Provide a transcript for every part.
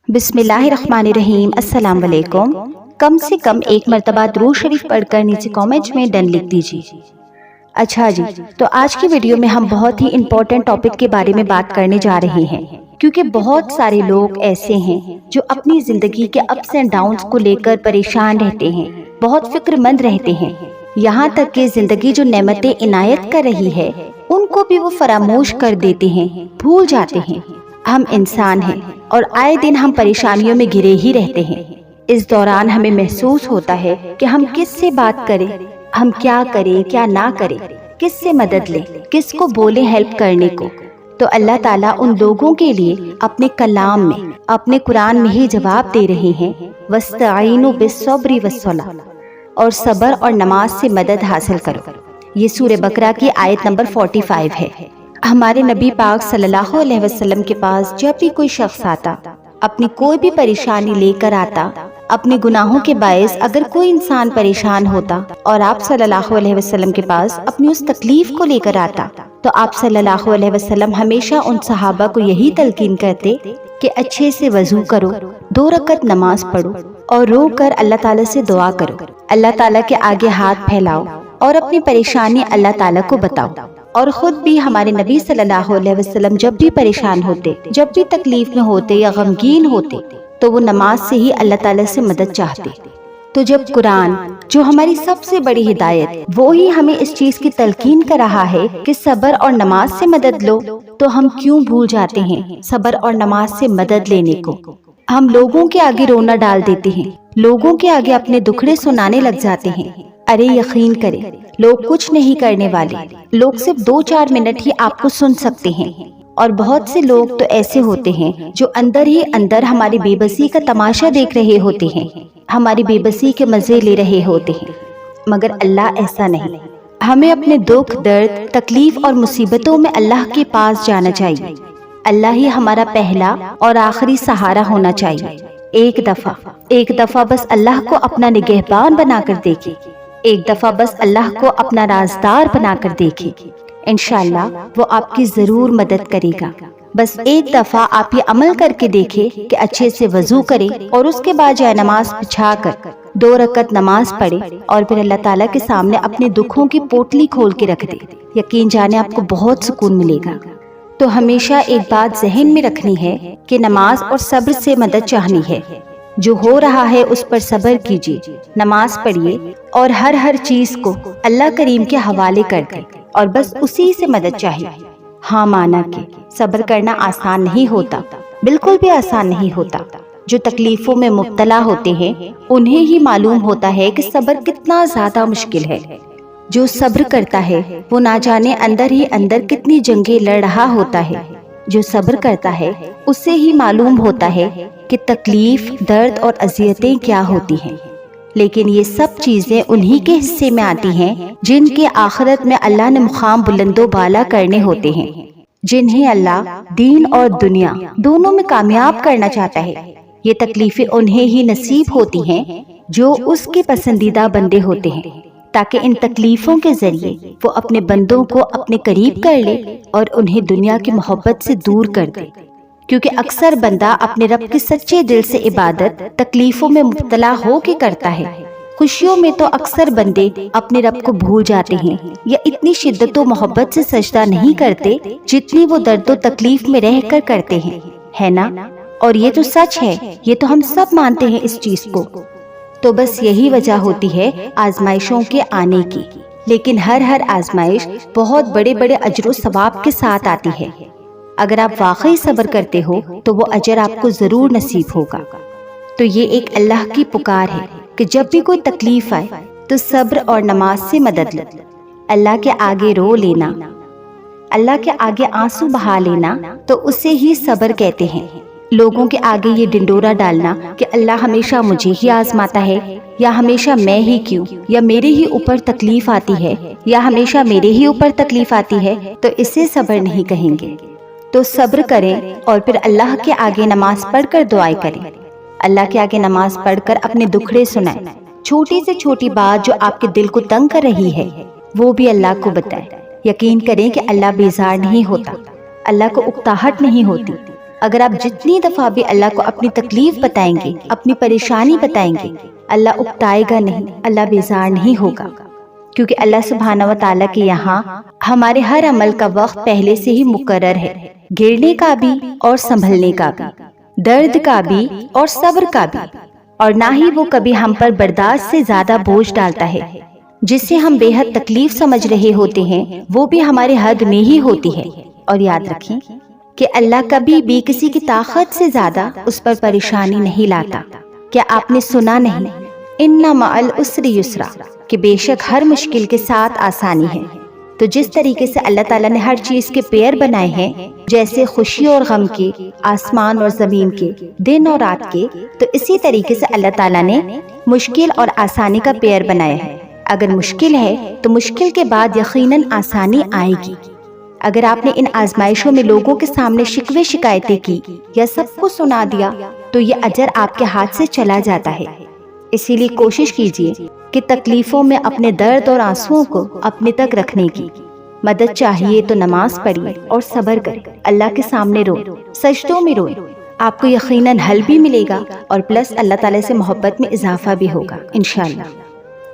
بسم اللہ الرحمن الرحیم۔ السلام علیکم۔ کم سے کم ایک مرتبہ درود شریف پڑھ کر نیچے کامنٹ میں ڈن لکھ دیجیے۔ اچھا جی، تو آج کی ویڈیو میں ہم بہت ہی امپورٹنٹ ٹاپک کے بارے میں بات کرنے جا رہے ہیں، کیونکہ بہت سارے لوگ ایسے ہیں جو اپنی زندگی کے اپس اینڈ ڈاؤنز کو لے کر پریشان رہتے ہیں، بہت فکر مند رہتے ہیں، یہاں تک کہ زندگی جو نعمتیں عنایت کر رہی ہے ان کو بھی وہ فراموش کر دیتے ہیں، بھول جاتے ہیں۔ ہم انسان ہیں اور آئے دن ہم پریشانیوں میں گھرے ہی رہتے ہیں۔ اس دوران ہمیں محسوس ہوتا ہے کہ ہم کس سے بات کریں، ہم کیا کریں کیا نہ کریں، کس سے مدد لیں، کس کو بولیں ہیلپ کرنے کو۔ تو اللہ تعالیٰ ان لوگوں کے لیے اپنے کلام میں، اپنے قرآن میں ہی جواب دے رہے ہیں، وَاسْتَعِینُوا بِالصَّبْرِ وَالصَّلَاةِ، اور صبر اور نماز سے مدد حاصل کرو۔ یہ سورہ بقرہ کی آیت نمبر 45 ہے۔ ہمارے نبی پاک صلی اللہ علیہ وسلم کے پاس جب بھی کوئی شخص آتا، اپنی کوئی بھی پریشانی لے کر آتا، اپنے گناہوں کے باعث اگر کوئی انسان پریشان ہوتا اور آپ صلی اللہ علیہ وسلم کے پاس اپنی اس تکلیف کو لے کر آتا، تو آپ صلی اللہ علیہ وسلم ہمیشہ ان صحابہ کو یہی تلقین کرتے کہ اچھے سے وضو کرو، 2 رکعت نماز پڑھو اور رو کر اللہ تعالیٰ سے دعا کرو، اللہ تعالیٰ کے آگے ہاتھ پھیلاؤ اور اپنی پریشانی اللہ تعالیٰ کو بتاؤ۔ اور خود بھی ہمارے نبی صلی اللہ علیہ وسلم جب بھی پریشان ہوتے، جب بھی تکلیف میں ہوتے یا غمگین ہوتے، تو وہ نماز سے ہی اللہ تعالیٰ سے مدد چاہتے۔ تو جب قرآن، جو ہماری سب سے بڑی ہدایت، وہی ہمیں اس چیز کی تلقین کر رہا ہے کہ صبر اور نماز سے مدد لو، تو ہم کیوں بھول جاتے ہیں صبر اور نماز سے مدد لینے کو؟ ہم لوگوں کے آگے رونا ڈال دیتے ہیں، لوگوں کے آگے اپنے دکھڑے سنانے لگ جاتے ہیں۔ ارے یقین کریں، لوگ کچھ نہیں کرنے والے، لوگ صرف 2-4 منٹ ہی آپ کو سن سکتے ہیں۔ اور بہت سے لوگ تو ایسے ہوتے ہیں جو اندر ہی اندر ہماری بے بسی کا تماشا دیکھ رہے ہوتے ہیں، ہماری بے بسی کے مزے لے رہے ہوتے ہیں، مگر اللہ ایسا نہیں۔ ہمیں اپنے دکھ، درد، تکلیف اور مصیبتوں میں اللہ کے پاس جانا چاہیے۔ اللہ ہی ہمارا پہلا اور آخری سہارا ہونا چاہیے۔ ایک دفعہ بس اللہ کو اپنا نگہبان بنا کر دیکھیں، ایک دفعہ بس اللہ کو اپنا رازدار بنا کر دیکھیں، انشاءاللہ وہ آپ کی ضرور مدد کرے گا۔ بس ایک دفعہ آپ یہ عمل کر کے دیکھیں کہ اچھے سے وضو کریں اور اس کے بعد جائے نماز بچھا کر 2 رکعت نماز پڑھیں اور پھر اللہ تعالیٰ کے سامنے اپنے دکھوں کی پوٹلی کھول کے رکھ دیں، یقین جانے آپ کو بہت سکون ملے گا۔ تو ہمیشہ ایک بات ذہن میں رکھنی ہے کہ نماز اور صبر سے مدد چاہنی ہے۔ جو ہو رہا ہے اس پر صبر کیجیے، نماز پڑھیے اور ہر چیز کو اللہ کریم کے حوالے کر دیں اور بس اسی سے مدد چاہیے۔ ہاں، مانا کہ صبر کرنا آسان نہیں ہوتا، بالکل بھی آسان نہیں ہوتا۔ جو تکلیفوں میں مبتلا ہوتے ہیں انہیں ہی معلوم ہوتا ہے کہ صبر کتنا زیادہ مشکل ہے۔ جو صبر کرتا ہے وہ نہ جانے اندر ہی اندر کتنی جنگیں لڑ رہا ہوتا ہے۔ جو صبر کرتا ہے اسے ہی معلوم ہوتا ہے کہ تکلیف، درد اور اذیتیں کیا ہوتی ہیں۔ لیکن یہ سب چیزیں انہی کے حصے میں آتی ہیں جن کے آخرت میں اللہ نے مقام بلند و بالا کرنے ہوتے ہیں، جنہیں اللہ دین اور دنیا دونوں میں کامیاب کرنا چاہتا ہے۔ یہ تکلیفیں انہیں ہی نصیب ہوتی ہیں جو اس کے پسندیدہ بندے ہوتے ہیں، تاکہ ان تکلیفوں کے ذریعے وہ اپنے بندوں کو اپنے قریب کر لے اور انہیں دنیا کی محبت سے دور کر دے۔ کیونکہ اکثر بندہ اپنے رب کی سچے دل سے عبادت تکلیفوں میں مبتلا ہو کے کرتا ہے، خوشیوں میں تو اکثر بندے اپنے رب کو بھول جاتے ہیں یا اتنی شدت و محبت سے سجدہ نہیں کرتے جتنی وہ درد و تکلیف میں رہ کر کرتے ہیں، ہے نا؟ اور یہ تو سچ ہے، یہ تو ہم سب مانتے ہیں اس چیز کو۔ تو بس یہی وجہ ہوتی ہے آزمائشوں کے آنے کی، لیکن ہر آزمائش بہت بڑے اجر و ثواب کے ساتھ آتی ہے۔ اگر آپ واقعی صبر کرتے ہو تو وہ اجر آپ کو ضرور نصیب ہوگا۔ تو یہ ایک اللہ کی پکار ہے کہ جب بھی کوئی تکلیف آئے تو صبر اور نماز سے مدد لو، اللہ کے آگے رو لینا، اللہ کے آگے آنسو بہا لینا، تو اسے ہی صبر کہتے ہیں۔ لوگوں کے آگے یہ ڈنڈورا ڈالنا کہ اللہ ہمیشہ مجھے ہی آزماتا ہے، یا ہمیشہ میں ہی کیوں، یا میرے ہی اوپر تکلیف آتی ہے، یا ہمیشہ میرے ہی اوپر تکلیف آتی ہے، تو اسے صبر نہیں کہیں گے۔ تو صبر کریں اور پھر اللہ کے آگے نماز پڑھ کر دعائیں کریں، اللہ کے آگے نماز پڑھ کر اپنے دکھڑے سنائیں، چھوٹی سے چھوٹی بات جو آپ کے دل کو تنگ کر رہی ہے وہ بھی اللہ کو بتائیں۔ یقین کریں کہ اللہ بیزار نہیں ہوتا، اللہ کو اکتاہٹ نہیں ہوتی، اگر آپ جتنی دفعہ بھی اللہ کو اپنی تکلیف بتائیں گے، اپنی پریشانی بتائیں گے، اللہ اکتائے گا نہیں، اللہ بیزار نہیں ہوگا، کیونکہ اللہ سبحانہ و تعالیٰ کے یہاں ہمارے ہر عمل کا وقت پہلے سے ہی مقرر ہے، گرنے کا بھی اور سنبھلنے کا بھی، درد کا بھی اور صبر کا بھی، اور نہ ہی وہ کبھی ہم پر برداشت سے زیادہ بوجھ ڈالتا ہے، جس سے ہم بے حد تکلیف سمجھ رہے ہوتے ہیں وہ بھی ہمارے حد میں ہی ہوتی ہے۔ اور یاد رکھیں کہ اللہ کبھی بھی کسی کی طاقت سے زیادہ اس پر پریشانی نہیں لاتا۔ کیا آپ نے سنا نہیں، ان مع العسر یسرا، کہ بے شک ہر مشکل کے ساتھ آسانی ہے۔ تو جس طریقے سے اللہ تعالیٰ نے ہر چیز کے پیر بنائے ہیں، جیسے خوشی اور غم کے، آسمان اور زمین کے، دن اور رات کے، تو اسی طریقے سے اللہ تعالیٰ نے مشکل اور آسانی کا پیر بنایا ہے۔ اگر مشکل ہے تو مشکل کے بعد یقیناً آسانی آئے گی۔ اگر آپ نے ان آزمائشوں میں لوگوں کے سامنے شکوے شکایتیں کی یا سب کو سنا دیا تو یہ اجر آپ کے ہاتھ سے چلا جاتا ہے۔ اسی لیے کوشش کیجیے کہ تکلیفوں میں اپنے درد اور آنسوؤں کو اپنے تک رکھنے کی مدد چاہیے تو نماز پڑھیے اور صبر کریں، اللہ کے سامنے روئیں، سجدوں میں روئیں، آپ کو یقیناً حل بھی ملے گا اور پلس اللہ تعالیٰ سے محبت میں اضافہ بھی ہوگا انشاءاللہ۔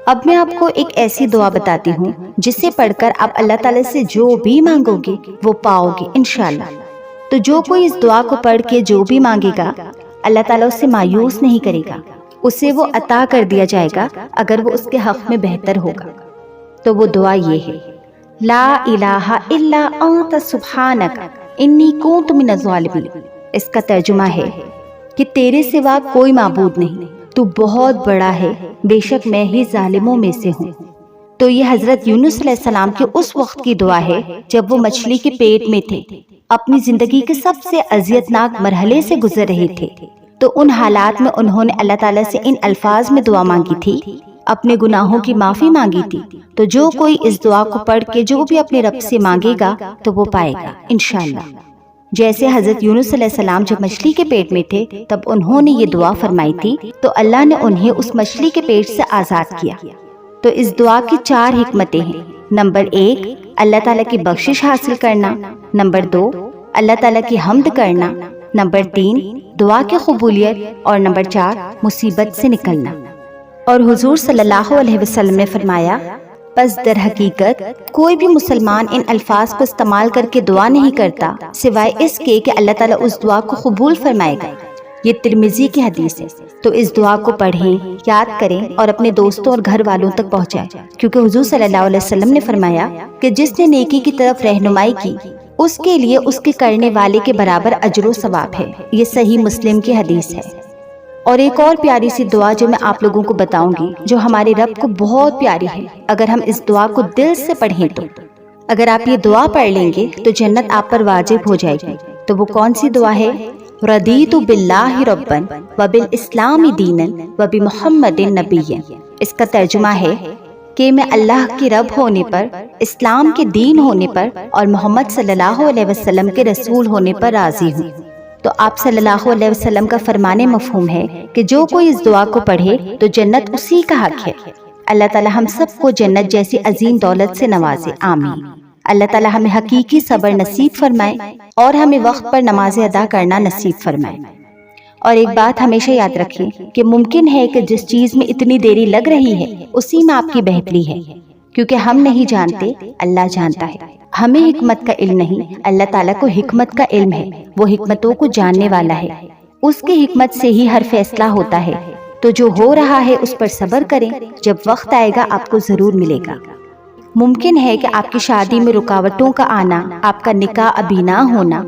اب میں آپ کو ایک ایسی دعا بتاتی ہوں جسے پڑھ کر آپ اللہ تعالیٰ سے جو بھی مانگو گے وہ پاؤ گے انشاءاللہ۔ تو جو کوئی اس دعا کو پڑھ کے جو بھی مانگے گا، اللہ تعالیٰ اس سے مایوس نہیں کرے گا، اسے وہ عطا کر دیا جائے گا اگر وہ اس کے حق میں بہتر ہوگا۔ تو وہ دعا یہ ہے، لا الہ الا انت سبحانک انی کنت من الظالمین۔ اس کا ترجمہ ہے کہ تیرے سوا کوئی معبود نہیں، تو بہت بڑا ہے، بے شک میں ہی ظالموں میں سے ہوں۔ تو یہ حضرت یونس علیہ السلام کے اس وقت کی دعا ہے جب وہ مچھلی کے پیٹ میں تھے، اپنی زندگی کے سب سے اذیتناک مرحلے سے گزر رہے تھے۔ تو ان حالات میں انہوں نے اللہ تعالیٰ سے ان الفاظ میں دعا مانگی تھی، اپنے گناہوں کی معافی مانگی تھی۔ تو جو کوئی اس دعا کو پڑھ کے جو بھی اپنے رب سے مانگے گا تو وہ پائے گا انشاءاللہ۔ جیسے حضرت یونس علیہ السلام جب مچھلی کے پیٹ میں تھے تب انہوں نے یہ دعا فرمائی تھی، تو اللہ نے انہیں اس مچھلی کے پیٹ سے آزاد کیا۔ تو اس دعا کی 4 حکمتیں ہیں۔ نمبر 1، اللہ تعالیٰ کی بخشش حاصل کرنا۔ نمبر 2، اللہ تعالیٰ کی حمد کرنا۔ نمبر 3، دعا کی قبولیت، اور نمبر 4، مصیبت سے نکلنا۔ اور حضور صلی اللہ علیہ وسلم نے فرمایا، پس در حقیقت کوئی بھی مسلمان ان الفاظ کو استعمال کر کے دعا نہیں کرتا سوائے اس کے کہ اللہ تعالیٰ اس دعا کو قبول فرمائے گا۔ یہ ترمذی کی حدیث ہے۔ تو اس دعا کو پڑھیں، یاد کریں اور اپنے دوستوں اور گھر والوں تک پہنچائیں، کیونکہ حضور صلی اللہ علیہ وسلم نے فرمایا کہ جس نے نیکی کی طرف رہنمائی کی اس کے لیے اس کے کرنے والے کے برابر اجر و ثواب ہے۔ یہ صحیح مسلم کی حدیث ہے۔ اور ایک اور پیاری سی دعا جو میں آپ لوگوں کو بتاؤں گی جو ہمارے رب کو بہت پیاری ہے، اگر ہم اس دعا کو دل سے پڑھیں تو اگر آپ یہ دعا پڑھ لیں گے تو جنت آپ پر واجب ہو جائے گی۔ تو وہ کون سی دعا ہے؟ رضیت باللہ ربا وبالاسلام دینا وبمحمد نبیا۔ اس کا ترجمہ ہے کہ میں اللہ کے رب ہونے پر، اسلام کے دین ہونے پر اور محمد صلی اللہ علیہ وسلم کے رسول ہونے پر راضی ہوں۔ تو آپ صلی اللہ علیہ وسلم کا فرمانے مفہوم ہے کہ جو کوئی اس دعا کو پڑھے تو جنت اسی کا حق ہے۔ اللہ تعالی ہم سب کو جنت جیسی عظیم دولت سے نوازے، آمین۔ اللہ تعالی ہمیں حقیقی صبر نصیب فرمائے اور ہمیں وقت پر نماز ادا کرنا نصیب فرمائے۔ اور ایک بات ہمیشہ یاد رکھیں کہ ممکن ہے کہ جس چیز میں اتنی دیری لگ رہی ہے اسی میں آپ کی بہتری ہے، کیونکہ ہم نہیں جانتے، اللہ جانتا ہے۔ ہمیں حکمت کا علم نہیں، اللہ تعالیٰ کو حکمت کا علم ہے، وہ حکمتوں کو جاننے والا ہے، اس کی حکمت سے ہی ہر فیصلہ ہوتا ہے۔ تو جو ہو رہا ہے اس پر صبر کریں، جب وقت آئے گا آپ کو ضرور ملے گا۔ ممکن ہے کہ آپ کی شادی میں رکاوٹوں کا آنا، آپ کا نکاح ابھی نہ ہونا،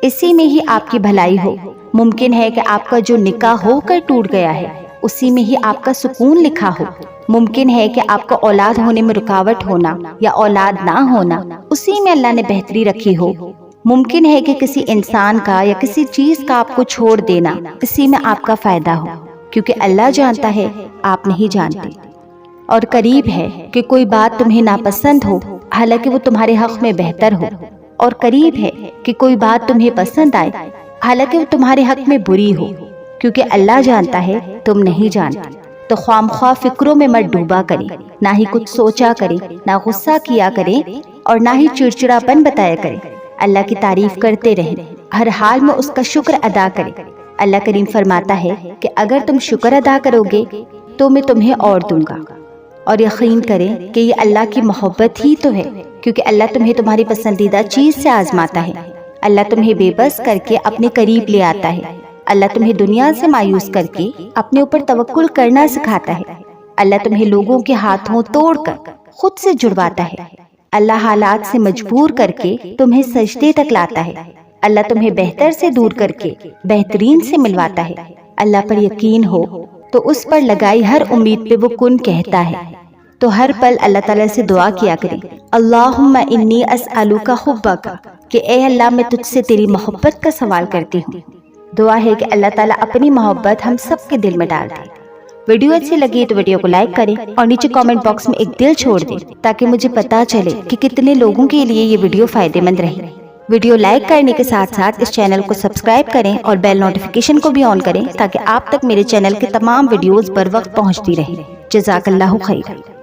اسی میں ہی آپ کی بھلائی ہو۔ ممکن ہے کہ آپ کا جو نکاح ہو کر ٹوٹ گیا ہے اسی میں ہی آپ کا سکون لکھا ہو۔ ممکن ہے کہ آپ کا اولاد ہونے میں رکاوٹ ہونا یا اولاد نہ ہونا اسی میں اللہ نے بہتری رکھی ہو۔ ممکن ہے کہ کسی انسان کا یا کسی چیز کا آپ کو چھوڑ دینا اسی میں آپ کا فائدہ ہو، کیونکہ اللہ جانتا ہے، آپ نہیں جانتے۔ اور قریب ہے کہ کوئی بات تمہیں ناپسند ہو حالانکہ وہ تمہارے حق میں بہتر ہو، اور قریب ہے کہ کوئی بات تمہیں پسند آئے حالانکہ وہ تمہارے حق میں بری ہو، کیونکہ اللہ جانتا ہے، تم نہیں جانتے۔ تو خواہ فکروں میں مت ڈوبا کریں، نہ ہی کچھ سوچا کریں، نہ غصہ کیا کریں اور نہ ہی چڑچڑاپن بتایا کریں۔ اللہ کی تعریف کرتے رہیں، ہر حال میں اس کا شکر ادا کریں۔ اللہ کریم فرماتا ہے کہ اگر تم شکر ادا کرو گے تو میں تمہیں اور دوں گا، اور یقین کریں کہ یہ اللہ کی محبت ہی تو ہے، کیونکہ اللہ تمہیں تمہاری پسندیدہ چیز سے آزماتا ہے۔ اللہ تمہیں بے بس کر کے اپنے قریب لے آتا ہے۔ اللہ تمہیں دنیا سے مایوس کر کے اپنے اوپر توکل کرنا سکھاتا ہے۔ اللہ تمہیں لوگوں کے ہاتھوں توڑ کر خود سے جڑواتا ہے۔ اللہ حالات سے مجبور کر کے تمہیں سجدے تک لاتا ہے۔ اللہ تمہیں بہتر سے دور کر کے بہترین سے ملواتا ہے۔ اللہ پر یقین ہو تو اس پر لگائی ہر امید پہ وہ کن کہتا ہے۔ تو ہر پل اللہ تعالیٰ سے دعا کیا کریں، اللہم انی اسألک حبک، کہ اے اللہ میں تجھ سے تیری محبت کا سوال کرتی ہوں۔ دعا ہے کہ اللہ تعالیٰ اپنی محبت ہم سب کے دل میں ڈال دے۔ ویڈیو اچھی لگی تو ویڈیو کو لائک کریں اور نیچے کامنٹ باکس میں ایک دل چھوڑ دیں تاکہ مجھے پتا چلے کہ کتنے لوگوں کے لیے یہ ویڈیو فائدے مند رہی۔ ویڈیو لائک کرنے کے ساتھ ساتھ اس چینل کو سبسکرائب کریں اور بیل نوٹیفیکیشن کو بھی آن کریں تاکہ آپ تک میرے چینل کے تمام ویڈیوز بر وقت پہنچتی رہیں۔ جزاک اللہ خیر۔